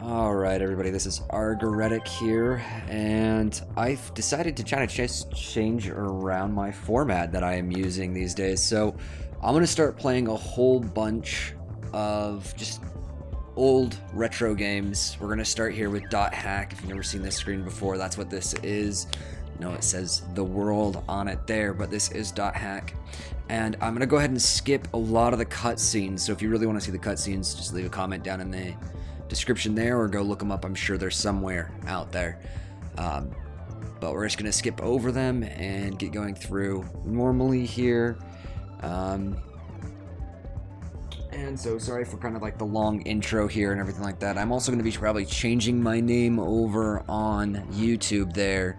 Alright everybody, this is Argoretic here, and I've decided to try to just change around my format that I am using these days. So I'm going to start playing a whole bunch of just old retro games. We're going to start here with Dot Hack. If you've never seen this screen before, that's what this is. No, it says The World on it there, but this is Dot Hack. And I'm going to go ahead and skip a lot of the cutscenes, so if you really want to see the cutscenes, just leave a comment down in the description there, or go look them up. I'm sure they're somewhere out there. But we're just going to skip over them and get going through normally here. And so sorry for kind of like the long intro here and everything like that. I'm also going to be probably changing my name over on YouTube there.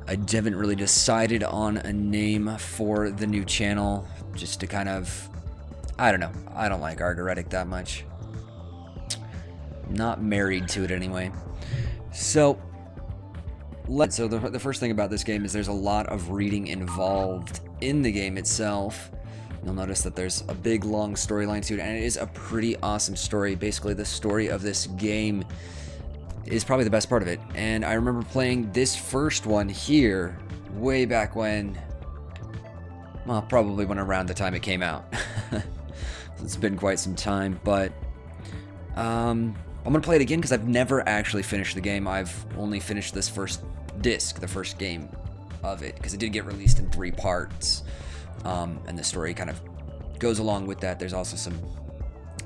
I haven't really decided on a name for the new channel, just to kind of, I don't know, I don't like Argoretic that much. Not married to it anyway. So the first thing about this game is there's a lot of reading involved in the game itself. You'll notice that there's a big long storyline to it, and it is a pretty awesome story. Basically, the story of this game is probably the best part of it. And I remember playing this first one here way back when, well, probably when around the time it came out. It's been quite some time, but I'm gonna play it again because I've never actually finished the game. I've only finished this first disc, the first game of it, because it did get released in 3 parts. And the story kind of goes along with that. There's also some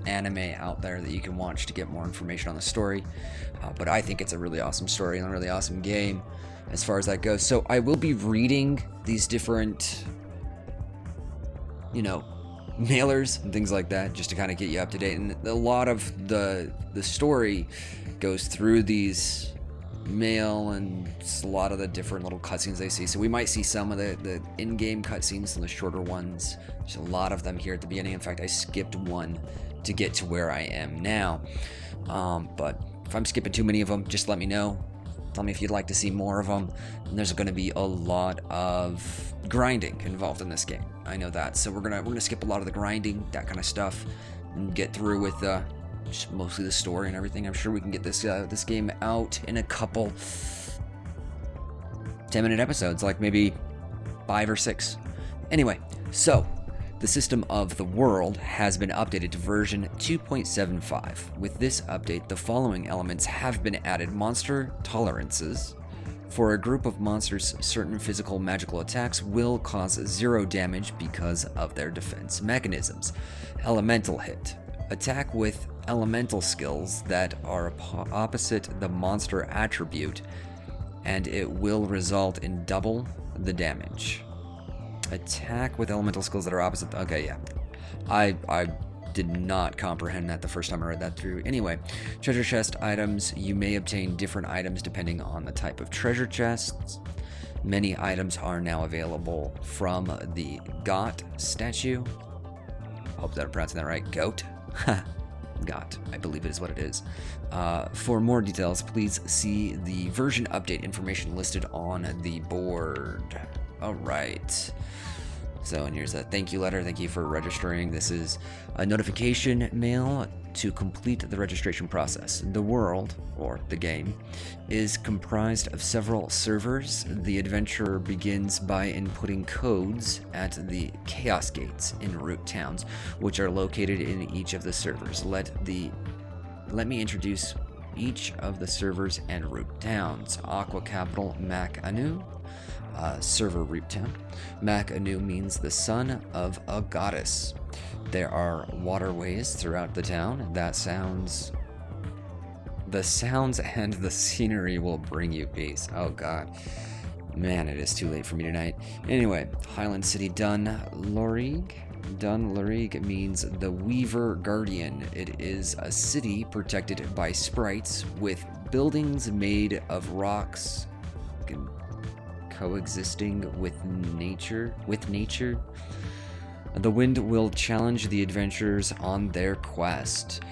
anime out there that you can watch to get more information on the story. But I think it's a really awesome story and a really awesome game as far as that goes. So I will be reading these different, mailers and things like that, just to kind of get you up to date. And a lot of the story goes through these mail and a lot of the different little cutscenes they see. So we might see some of the in-game cutscenes, some of the shorter ones. There's a lot of them here at the beginning. In fact, I skipped one to get to where I am now. But if I'm skipping too many of them, just let me know. Tell me if you'd like to see more of them. And there's going to be a lot of grinding involved in this game. I know that. So we're gonna skip a lot of the grinding, that kind of stuff, and get through with just mostly the story and everything. I'm sure we can get this game out in a couple 10-minute episodes, like maybe 5 or 6. Anyway, so the system of the world has been updated to version 2.75. With this update, the following elements have been added: monster tolerances. For a group of monsters, certain physical magical attacks will cause 0 damage because of their defense mechanisms. Elemental hit. Attack with elemental skills that are opposite the monster attribute, and it will result in double the damage. Attack with elemental skills that are opposite. Okay, yeah. I did not comprehend that the first time I read that through. Anyway, treasure chest items. You may obtain different items depending on the type of treasure chests. Many items are now available from the Goat statue. Hope that I'm pronouncing that right. Goat? Goat, I believe it is what it is. For more details, please see the version update information listed on the board. Alright. So, and here's a thank you letter. Thank you for registering. This is a notification mail to complete the registration process. The world, or the game, is comprised of several servers. The adventure begins by inputting codes at the chaos gates in root towns, which are located in each of the servers. Let me introduce each of the servers and root towns. Aqua Capital Mac Anu. Server root town. Mac Anu means the son of a goddess. There are waterways throughout the town. The sounds and the scenery will bring you peace. Oh god. Man, it is too late for me tonight. Anyway, Highland City Dun Lorig. Dun Lorig means the Weaver Guardian. It is a city protected by sprites with buildings made of rocks coexisting with nature. The wind will challenge the adventurers on their quest.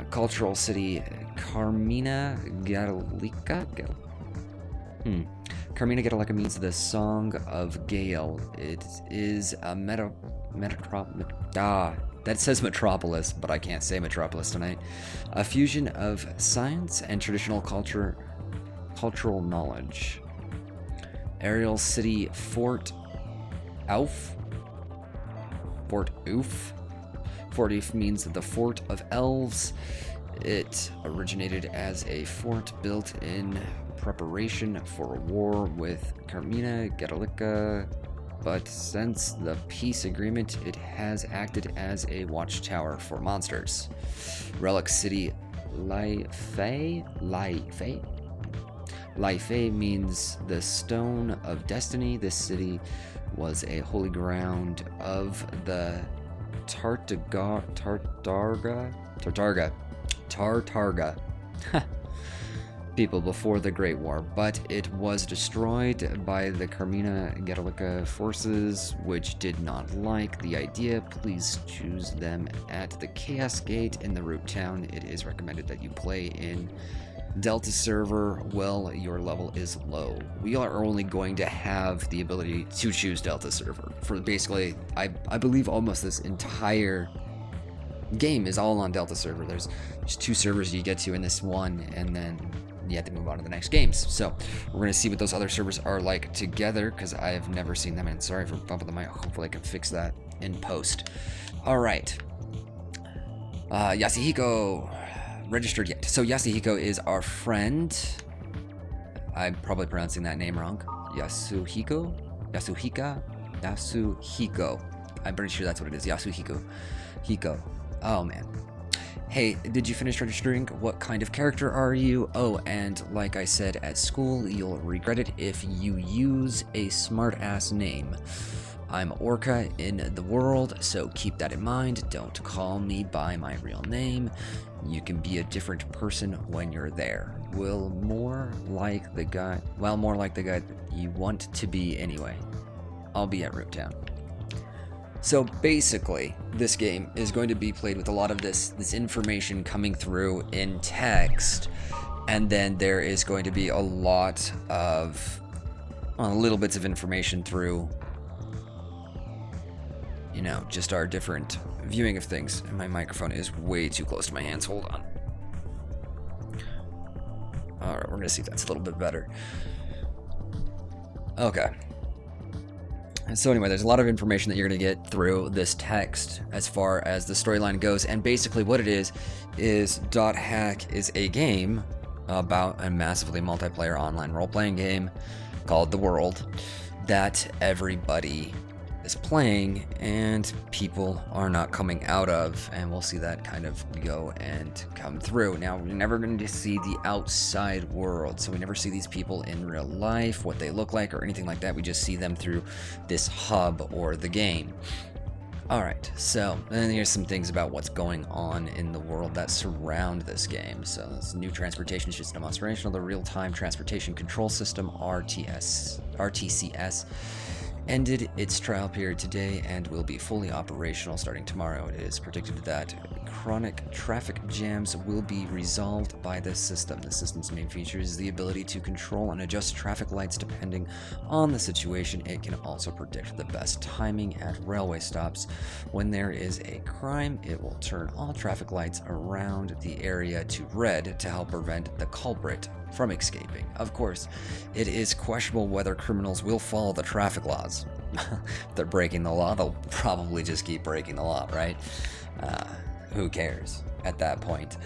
Cultural city Carmina Gallica. Carmina Gallica means the Song of Gale. It is a That says Metropolis, but I can't say Metropolis tonight. A fusion of science and traditional cultural knowledge. Aerial city Fort Oof. Fort Oof. Fort Oof means the Fort of Elves. It originated as a fort built in preparation for a war with Carmina Gallica, but since the peace agreement, it has acted as a watchtower for monsters. Relic City Lai-Fei means the Stone of Destiny. This city was a holy ground of the Tartarga people before the Great War, but it was destroyed by the Carmina Gallica forces, which did not like the idea. Please choose them at the Chaos Gate in the Root Town. It is recommended that you play in Delta server while your level is low. We are only going to have the ability to choose Delta server for basically, I believe almost this entire game is all on Delta server. There's just 2 servers you get to in this one, and then you have to move on to the next games. So we're going to see what those other servers are like together, because I have never seen them, and sorry for bumping the mic. Hopefully I can fix that in post. All right. Yasuhiko registered yet. So Yasuhiko is our friend. I'm probably pronouncing that name wrong. Yasuhiko? Yasuhiko. I'm pretty sure that's what it is. Yasuhiko. Oh man. Hey, did you finish registering? What kind of character are you? Oh, and like I said at school, you'll regret it if you use a smart-ass name. I'm Orca in the world, so keep that in mind. Don't call me by my real name. You can be a different person when you're there. More like the guy you want to be anyway. I'll be at Root Town. So basically, this game is going to be played with a lot of this information coming through in text, and then there is going to be a lot of little bits of information through, just our different viewing of things. And my microphone is way too close to my hands. Hold on. All right, we're gonna see if that's a little bit better. Okay. So anyway, there's a lot of information that you're going to get through this text as far as the storyline goes, and basically what it is .hack is a game about a massively multiplayer online role-playing game called The World that everybody is playing and people are not coming out of, and we'll see that kind of go and come through. Now, we're never going to see the outside world, so we never see these people in real life, what they look like or anything like that. We just see them through this hub or the game. Alright, so then here's some things about what's going on in the world that surround this game. So this new transportation system demonstration of the real-time transportation control system, RTCS, ended its trial period today and will be fully operational starting tomorrow. It is predicted that chronic traffic jams will be resolved by this system. The system's main feature is the ability to control and adjust traffic lights depending on the situation. It can also predict the best timing at railway stops. When there is a crime, it will turn all traffic lights around the area to red to help prevent the culprit from escaping. Of course, it is questionable whether criminals will follow the traffic laws. If they're breaking the law, they'll probably just keep breaking the law, right? Who cares at that point?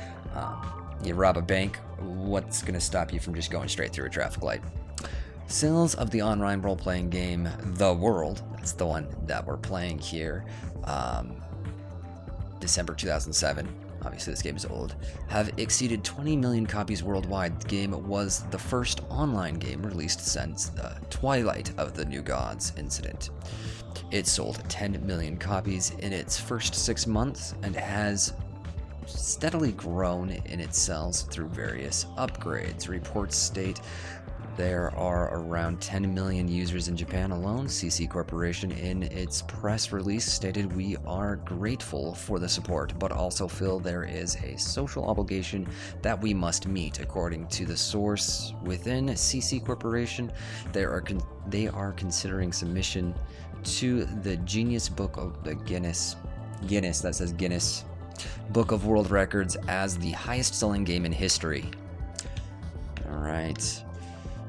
You rob a bank, what's going to stop you from just going straight through a traffic light? Sales of the online role-playing game The World, that's the one that we're playing here, December 2007. Obviously this game is old, have exceeded 20 million copies worldwide. The game was the first online game released since the twilight of the New Gods incident. It sold 10 million copies in its first 6 months and has steadily grown in its sales through various upgrades. Reports state there are around 10 million users in Japan alone. CC Corporation in its press release stated, "We are grateful for the support, but also feel there is a social obligation that we must meet." According to the source within CC Corporation, they are considering submission to the Genius Book of the Guinness Guinness, that says Guinness Book of World Records as the highest selling game in history. Alright.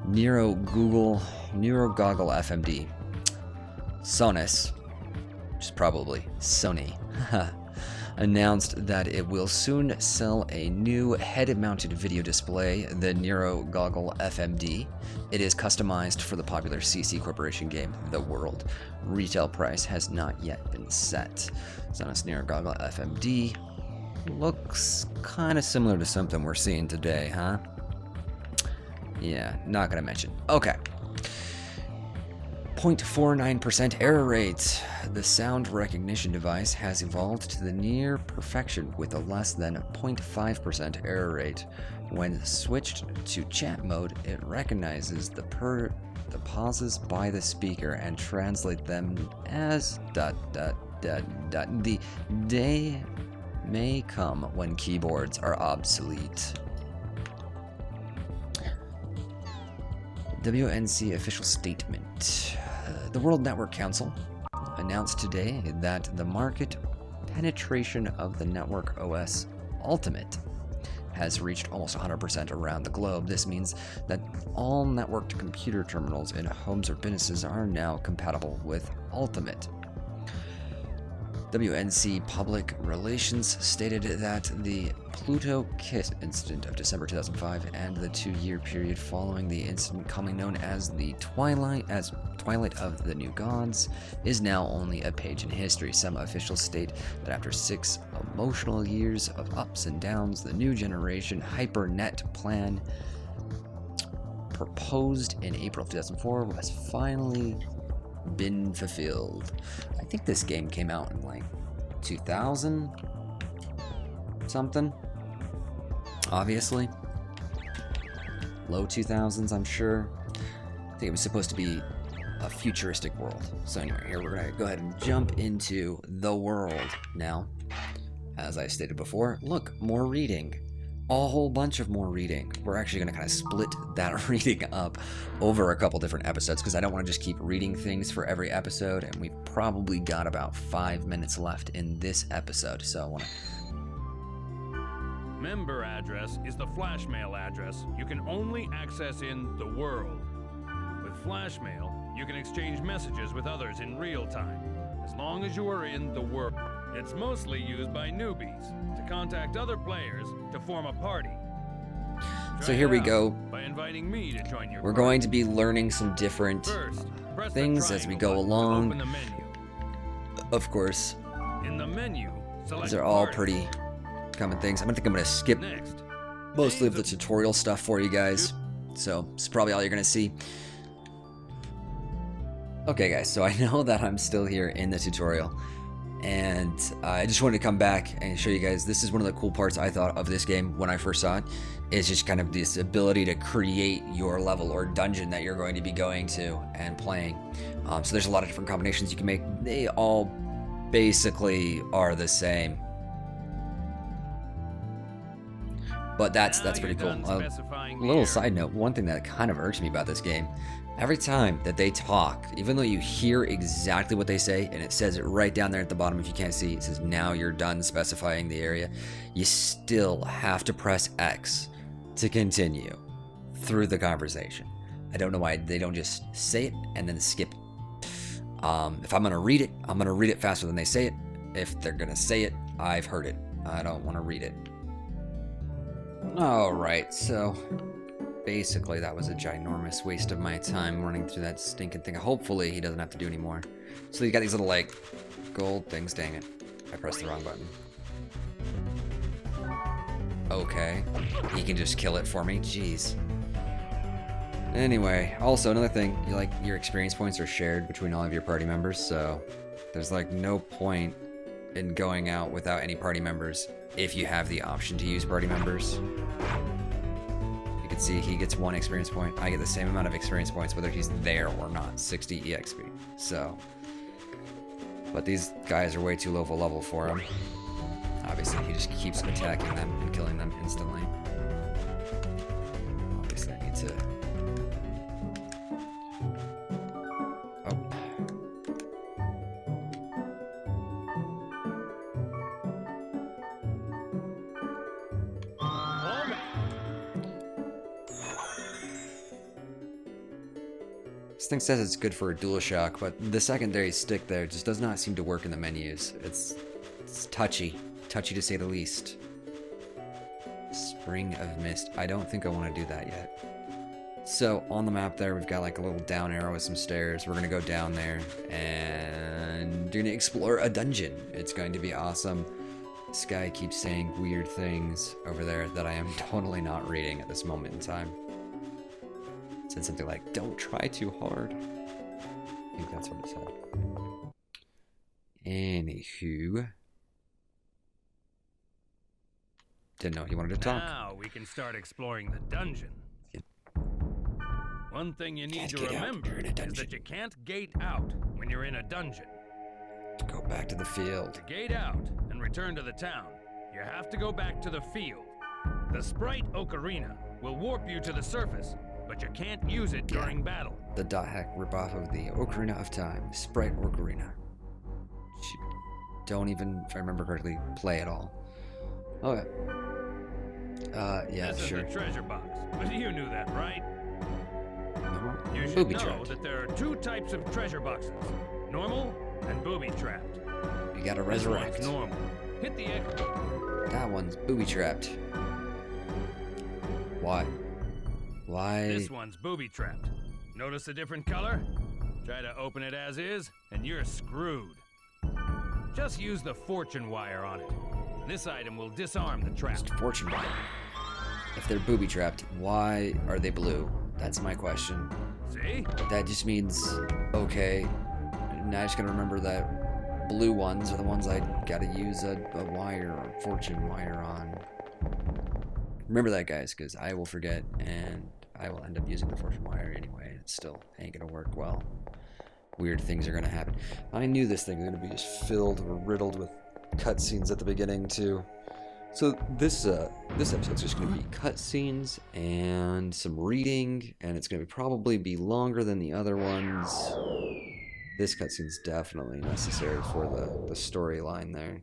Nero Goggle FMD. Sonos, which is probably Sony, announced that it will soon sell a new head-mounted video display, the Nero Goggle FMD. It is customized for the popular CC Corporation game, The World. Retail price has not yet been set. Sonos Nero Goggle FMD looks kind of similar to something we're seeing today, huh? Yeah, not gonna mention. Okay. 0.49% error rate. The sound recognition device has evolved to the near perfection with a less than 0.5% error rate. When switched to chat mode, it recognizes the pauses by the speaker and translate them as ... The day may come when keyboards are obsolete. WNC official statement. The World Network Council announced today that the market penetration of the Network OS Ultimate has reached almost 100% around the globe. This means that all networked computer terminals in homes or businesses are now compatible with Ultimate. WNC Public Relations stated that the Pluto Kit incident of December 2005 and the 2-year period following the incident, commonly known as the Twilight of the New Gods, is now only a page in history. Some officials state that after 6 emotional years of ups and downs, the new generation HyperNet plan proposed in April 2004 has finally been fulfilled. I think this game came out in like 2000 something, obviously low 2000s, I'm sure. I think it was supposed to be a futuristic world. So anyway, here we're gonna go ahead and jump into the world now. As I stated before, look, more reading. A whole bunch of more reading. We're actually going to kind of split that reading up over a couple different episodes because I don't want to just keep reading things for every episode, and we've probably got about 5 minutes left in this episode, so I want to... Member address is the flash mail address you can only access in the world. With flash mail, you can exchange messages with others in real time, as long as you are in the world. It's mostly used by newbies to contact other players to form a party. So here we go. By inviting me to join your We're party. going to be learning some different things as we go along. Open the menu. Of course, In the menu, select these are all party. pretty common things. I think I'm going to skip Next, mostly of the tutorial stuff for you guys. So it's probably all you're going to see. Okay guys, so I know that I'm still here in the tutorial. And I just wanted to come back and show you guys, this is one of the cool parts I thought of this game when I first saw it, is just kind of this ability to create your level or dungeon that you're going to be going to and playing. So there's a lot of different combinations you can make. They all basically are the same. But that's pretty cool. A little side note, one thing that kind of irks me about this game, every time that they talk, even though you hear exactly what they say, and it says it right down there at the bottom if you can't see, it says now you're done specifying the area, you still have to press X to continue through the conversation. I don't know why they don't just say it and then skip it. If I'm going to read it, I'm going to read it faster than they say it. If they're going to say it, I've heard it. I don't want to read it. Alright, so basically that was a ginormous waste of my time running through that stinking thing. Hopefully he doesn't have to do anymore. So you got these little like gold things. Dang it, I pressed the wrong button. Okay, he can just kill it for me. Jeez. Anyway, also another thing, your experience points are shared between all of your party members, so there's like no point in going out without any party members if you have the option to use party members. You can see he gets 1 experience point. I get the same amount of experience points whether he's there or not, 60 EXP. So, but these guys are way too low of a level for him. Obviously, he just keeps attacking them and killing them instantly. Obviously, I need to... Oh. This thing says it's good for a DualShock, but the secondary stick there just does not seem to work in the menus. It's touchy. Touchy to say the least. Spring of Mist. I don't think I want to do that yet. So, on the map there, we've got like a little down arrow with some stairs. We're going to go down there, and we're going to explore a dungeon. It's going to be awesome. This guy keeps saying weird things over there that I am totally not reading at this moment in time. It said something like, don't try too hard. I think that's what it said. Anywho. Didn't know he wanted to talk. Now we can start exploring the dungeon. One thing you need to remember is that you can't gate out when you're in a dungeon. To go back to the field. To gate out and return to the town, you have to go back to the field. The sprite ocarina will warp you to the surface, but you can't use it during battle. The dot hack ripoff of the Ocarina of Time, Sprite Ocarina. Don't even, if I remember correctly, play at all. Okay. Yeah, this sure. This is the treasure box, but you knew that, right? You should Booby know trapped. that there are two types of treasure boxes, normal and booby-trapped. You gotta resurrect. This one's normal. Hit the X. That one's booby-trapped. Why? Why? This one's booby-trapped. Notice a different color? Try to open it as is, and you're screwed. Just use the fortune wire on it. This item will disarm the trap. Just fortune wire. If they're booby-trapped, why are they blue? That's my question. See? That just means, okay, now I just gotta remember that blue ones are the ones I gotta use a wire or fortune wire on. Remember that, guys, because I will forget, and I will end up using the fortune wire anyway. It still ain't gonna work well. Weird things are gonna happen. I knew this thing was gonna be just filled or riddled with cutscenes at the beginning, too. So this episode's just going to be cutscenes and some reading, and it's going to probably be longer than the other ones. This cutscene's definitely necessary for the storyline there.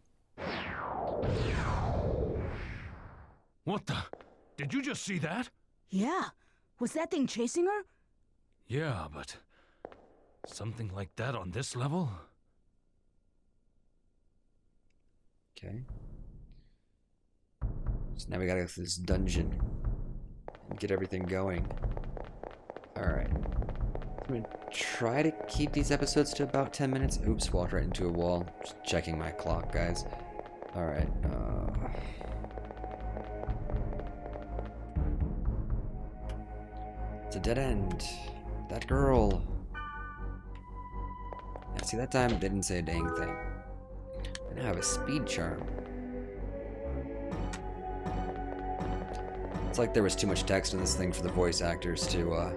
What the? Did you just see that? Yeah. Was that thing chasing her? Yeah, but something like that on this level? Okay. So now we gotta go through this dungeon and get everything going. Alright. I'm gonna try to keep these episodes to about 10 minutes. Oops, walked right into a wall. Just checking my clock, guys. Alright, it's a dead end. That girl. Yeah, see, that time they didn't say a dang thing. I now have a speed charm. It's like there was too much text in this thing for the voice actors to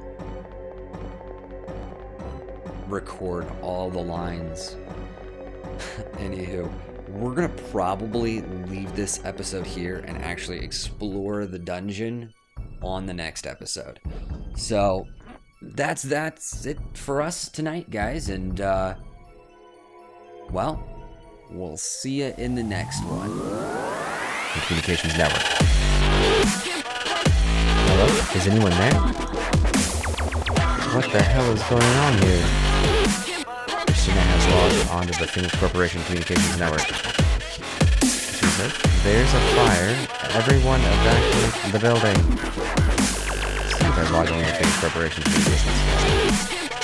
record all the lines. Anywho, we're gonna probably leave this episode here and actually explore the dungeon on the next episode. So that's it for us tonight, guys, and well, we'll see you in the next one. The Communications Network. Hello? Is anyone there? What the hell is going on here? Christina has logged onto the Phoenix Corporation Communications Network. She says, there's a fire. Everyone evacuate the building. Steve has logged on to the Phoenix Corporation Communications Network.